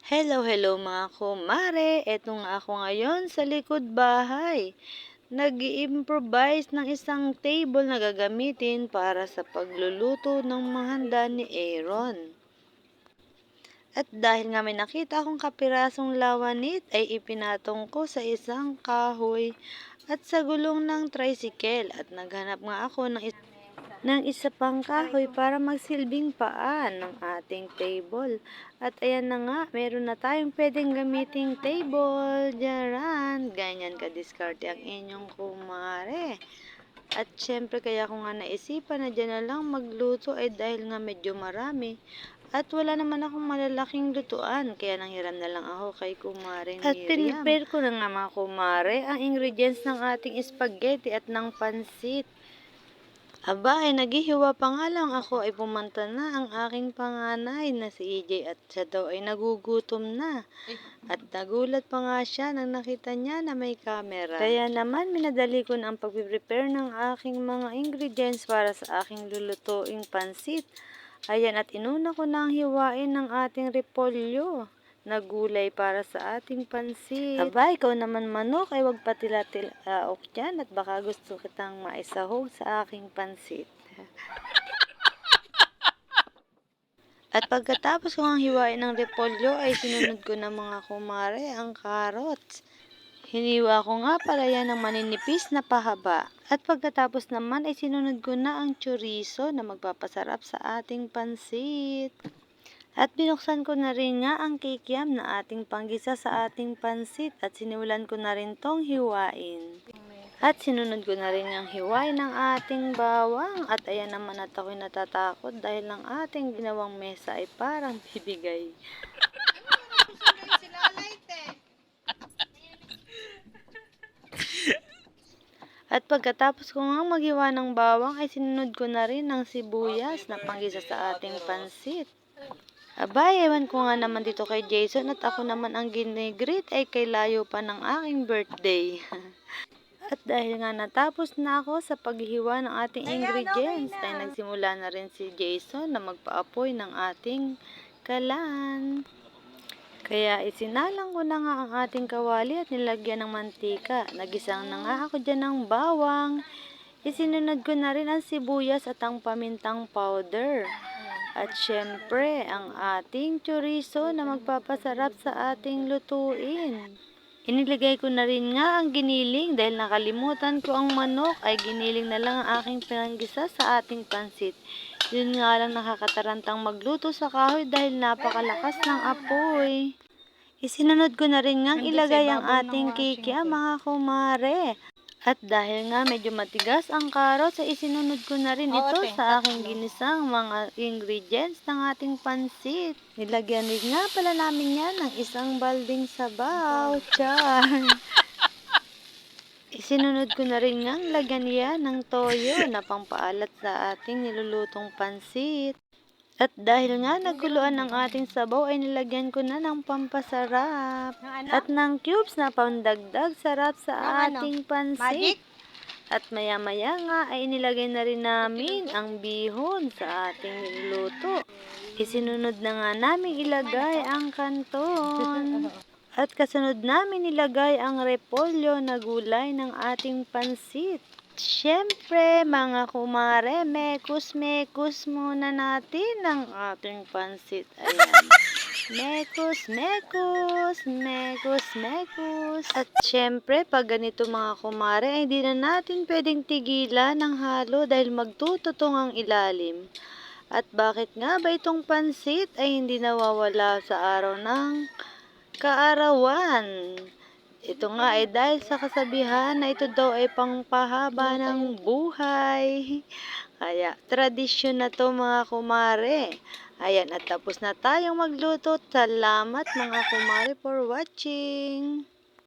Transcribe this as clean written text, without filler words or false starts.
Hello, hello mga kumare. Eto nga ako ngayon sa likod bahay. Nag-i-improvise ng isang table na gagamitin para sa pagluluto ng mga handa ni Aaron. At dahil nga may nakita akong kapirasong lawanit ay ipinatong ko sa isang kahoy at sa gulong ng tricycle at naghanap nga ako ng isa pang kahoy para magsilbing paan ng ating table. At ayan na nga, meron na tayong pwedeng gamiting table. Diyan, ganyan ka-diskarte ang inyong kumare. At syempre kaya ko nga naisipan na dyan na lang magluto ay dahil nga medyo marami. At wala naman akong malalaking lutuan, kaya nanghiram na lang ako kay Kumaring Miriam. At pinrepare ko na nga mga kumare ang ingredients ng ating spaghetti at ng pansit. Aba, ay naghihiwa pa nga lang ako ay pumanta na ang aking panganay na si EJ at siya daw ay nagugutom na. At nagulat pa nga siya nang nakita niya na may camera. Kaya naman minadali ko na ang pag-prepare ng aking mga ingredients para sa aking lulutuing pansit. Ayan, at inuna ko na ang hiwain ng ating repolyo na gulay para sa ating pansit. Aba, ikaw naman manok ay wag patila-tilaok dyan at baka gusto kitang maisahog sa aking pansit. At pagkatapos kong hiwain ng repolyo ay sinunod ko na mga kumare ang carrots. Hiniwa ko nga pala yan ng maninipis na pahaba. At pagkatapos naman ay sinunod ko na ang chorizo na magpapasarap sa ating pansit. At binuksan ko na rin nga ang kikiam na ating panggisa sa ating pansit at sinimulan ko na rin tong hiwain. At sinunod ko na rin ang hiwain ng ating bawang at ayan naman at ako'y natatakot dahil ang ating ginawang mesa ay parang bibigay. At pagkatapos ko nga maghiwa ng bawang ay sinunod ko na rin ang sibuyas na panggisa sa ating pansit. Abay, ewan ko nga naman dito kay Jason at ako naman ang ginigreet ay kay layo pa ng aking birthday. At dahil nga natapos na ako sa paghihiwa ng ating ingredients, ay nagsimula na rin si Jason na magpaapoy ng ating kalan. Kaya isinalang ko na nga ang ating kawali at nilagyan ng mantika. Nagisang na nga ako dyan ng bawang. Isinunod ko na rin ang sibuyas at ang pamintang powder. At syempre, ang ating chorizo na magpapasarap sa ating lutuin. Inilagay ko na rin nga ang giniling dahil nakalimutan ko ang manok ay giniling na lang ang aking pinanggisa sa ating pansit. Yun nga lang nakakatarantang magluto sa kahoy dahil napakalakas ng apoy. Isinunod ko na rin nga ilagay ang ating kikiam mga kumare. At dahil nga medyo matigas ang carrots, ay isinunod ko na rin ito sa aking ginisang mga ingredients ng ating pansit. Nilagyan rin nga pala namin yan ng isang balding sabaw. Char! Isinunod ko na rin nga lagyan yan ng toyo na pangpaalat sa ating nilulutong pansit. At dahil nga nagkuluan ang ating sabaw ay nilagyan ko na ng pampasarap at ng cubes na pandagdag sarap sa ating pansit. At maya-maya nga ay inilagay na rin namin ang bihon sa ating niluluto. Isinunod na nga namin ilagay ang kanton. At kasunod namin ilagay ang repolyo na gulay ng ating pansit. Siyempre, mga kumare, mekus muna natin ang ating pansit. Ayan. Mekus. At siyempre, pag ganito mga kumare, ay hindi na natin pwedeng tigilan ng halo dahil magtututong ang ilalim. At bakit nga ba itong pansit ay hindi nawawala sa araw ng kaarawan? Ito nga ay dahil sa kasabihan na ito daw ay pangpahaba ng buhay. Kaya tradisyon na to mga kumare. Ayan, at tapos na tayong magluto. Salamat mga kumare for watching.